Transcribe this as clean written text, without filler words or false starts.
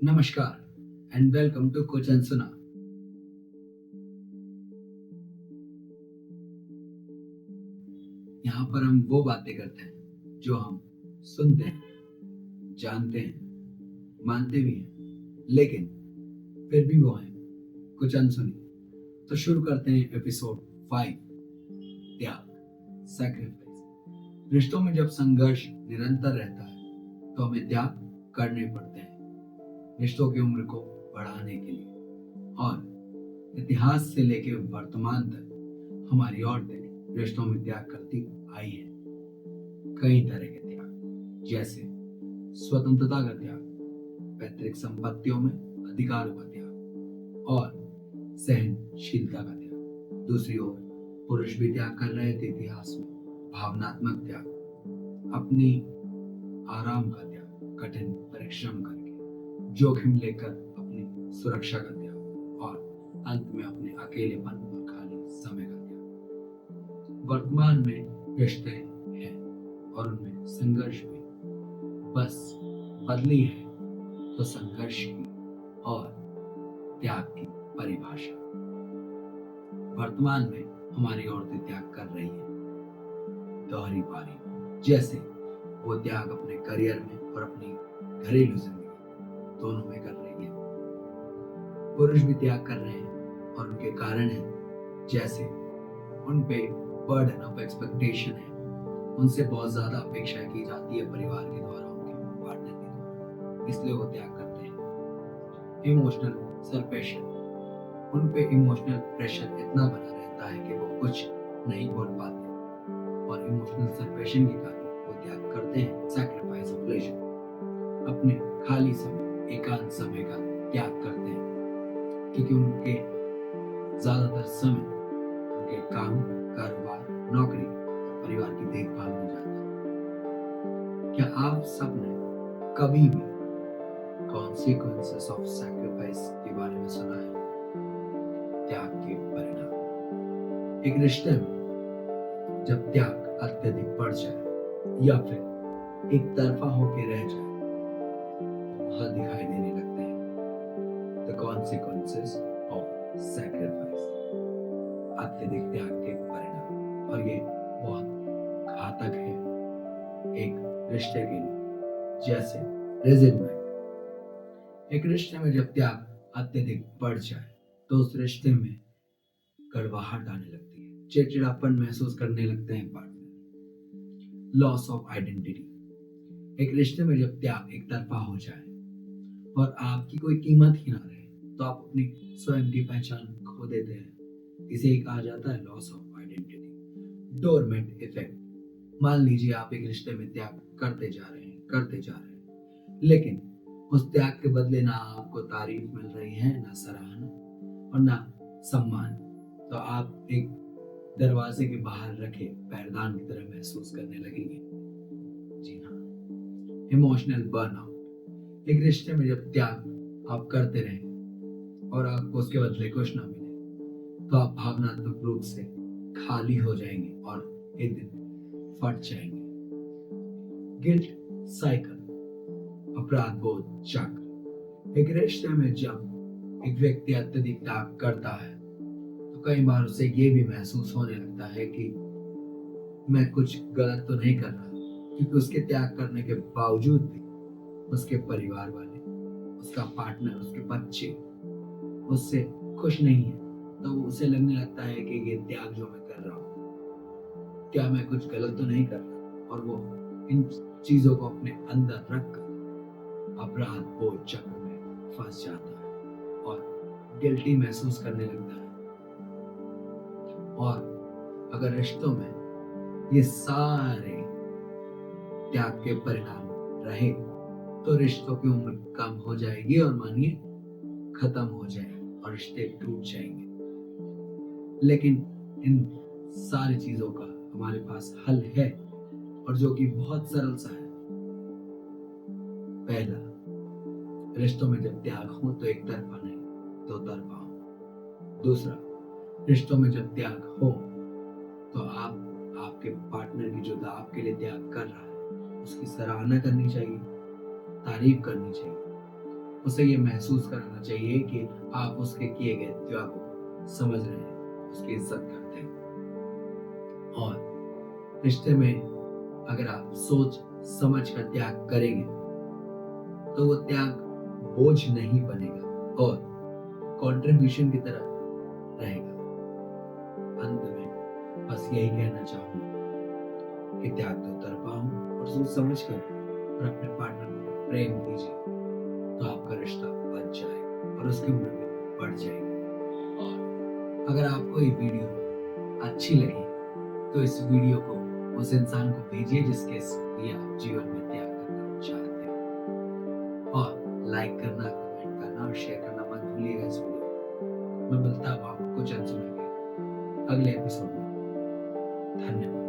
नमस्कार and welcome to कुछ अनसुना। यहाँ पर हम वो बातें करते हैं जो हम सुनते हैं, जानते हैं, मानते भी हैं, लेकिन फिर भी वो हैं कुछ अनसुनी। तो शुरू करते हैं एपिसोड 5, त्याग, सैक्रिफाइस। रिश्तों में जब संघर्ष निरंतर रहता है तो हमें त्याग करने पड़ते हैं रिश्तों की उम्र को बढ़ाने के लिए। और इतिहास से लेकर वर्तमान तक हमारी औरतें रिश्तों में त्याग करती आई है। कई तरह के त्याग, जैसे स्वतंत्रता का त्याग, पैतृक संपत्तियों में अधिकारों का त्याग और सहनशीलता का त्याग। दूसरी ओर पुरुष भी त्याग कर रहे थे इतिहास में, भावनात्मक त्याग, अपनी आराम का त्याग, कठिन परिश्रम करके, जोखिम लेकर अपनी सुरक्षा का त्याग और अंत में अपने अकेलेपन और खाली समय का त्याग। वर्तमान में रिश्ते हैं और उनमें संघर्ष भी, बस बदली है तो संघर्ष की और त्याग की परिभाषा। वर्तमान में हमारी औरतें त्याग कर रही है दोहरी पारी, जैसे वो त्याग अपने करियर में और अपनी घरेलू जिंदगी दोनों में कर रही है। पुरुष भी त्याग कर रहे हैं और उनके कारण है, जैसे उन पे बर्डन ऑफ एक्सपेक्टेशन है, उनसे बहुत ज्यादा अपेक्षाएं की जाती है परिवार के द्वारा, उनके पार्टनर के द्वारा, इसलिए वो त्याग करते हैं। इमोशनल सरप्रेशन, उन पे इमोशनल प्रेशर इतना बना रहता है कि वो कुछ नहीं बोल पाते और इमोशनल सरप्रेशन के कारण वो त्याग करते हैं। सैक्रिफाइस ऑफ प्लेजर, अपने खाली समय, एकांत समय का त्याग करते हैं क्योंकि उनके ज्यादातर समय उनके काम, कारोबार, नौकरी और परिवार की देखभाल में जाता है। क्या आप सबने कभी भी कॉन्सिक्वेंसेस ऑफ सैक्रिफाइस के बारे में सुना है? त्याग के परिणाम। एक रिश्ते में जब त्याग अत्यधिक बढ़ जाए या फिर एक तरफा होके रह जाए, वह दिखाई देने लगते हैं द कॉन्सिक्वेंसेस ऑफ सैक्रिफाइस, अत्यधिक त्याग के परिणाम। और ये बहुत घातक है एक रिश्ते के लिए, जैसे रिजिडमेंट। एक रिश्ते में जब त्याग अत्यधिक बढ़ जाए तो उस रिश्ते में कड़वाहट आने लगती है, चिड़चिड़ापन महसूस करने लगते हैं पार्टनर। लॉस ऑफ आइडेंटिटी, एक रिश्ते में जब त्याग एक तरफा हो जाए और आपकी कोई कीमत ही ना रहे तो आप अपनी स्वयं की पहचान खो देते हैं। इसे ही कहा जाता है loss of identity. Doormat effect, मान लीजिए आप एक रिश्ते में त्याग करते जा रहे हैं, लेकिन उस त्याग के बदले ना आपको तारीफ मिल रही है, ना सराहना और ना सम्मान, तो आप एक दरवाजे के बाहर रखे पैरदान की तरह महसूस करने लगेंगे। जी हाँ, इमोशनल बर्नआउट, एक रिश्ते में जब त्याग आप करते रहें और आपको उसके बदले कुछ ना मिले तो आप भावनात्मक रूप से खाली हो जाएंगे और एक दिन फट जाएंगे। गिल्ट साइकिल, अपराध बोध चक्र, एक रिश्ते में जब एक व्यक्ति अत्यधिक त्याग करता है तो कई बार उसे ये भी महसूस होने लगता है कि मैं कुछ गलत तो नहीं कर रहा, क्योंकि उसके त्याग करने के बावजूद भी उसके परिवार वाले, उसका पार्टनर, उसके बच्चे उससे खुश नहीं है। तो उसे लगने लगता है कि ये त्याग जो मैं कर रहा हूँ, क्या मैं कुछ गलत तो नहीं कर रहा, और वो इन चीजों को अपने अंदर रखकर अपराध बोध चक्र में फंस जाता है और गिल्टी महसूस करने लगता है। और अगर रिश्तों में ये सारे त्याग के परिणाम रहे तो रिश्तों की उम्र कम हो जाएगी और मानिए खत्म हो जाएगी और रिश्ते टूट जाएंगे। लेकिन इन सारी चीजों का हमारे पास हल है, और जो कि बहुत सरल सा है। पहला, रिश्तों में जब त्याग हो तो एक तरफा नहीं, दो तरफा हो। दूसरा, रिश्तों में जब त्याग हो तो आप आपके पार्टनर की जो आपके लिए त्याग कर रहा है उसकी सराहना करनी चाहिए, तारीफ करनी चाहिए। उसे ये महसूस कराना चाहिए कि आप उसके किए गए त्याग को समझ रहे हैं, उसकी इज्जत करते हैं। और रिश्ते में अगर आप सोच समझ कर त्याग करेंगे तो वो त्याग बोझ नहीं बनेगा और कंट्रीब्यूशन की तरह रहेगा। अंत में बस यही कहना चाहूंगा कि त्याग दो तरफा हो और सोच समझ कर और अपने पार्टनर को प्रेम कीजिए, तो आपका रिश्ता बच जाएगा और उसकी उम्र भी बढ़ जाएगी। और अगर आपको ये वीडियो अच्छी लगी तो इस वीडियो को उस इंसान को भेजिए जिसके लिए आप जीवन में त्याग करना चाहते हैं। और लाइक करना, कमेंट करना और शेयर करना मत भूलिएगा इस वीडियो को। मैं मिलता हूँ आपको कुछ अनसुना के अगले एपिसोड में। धन्यवाद।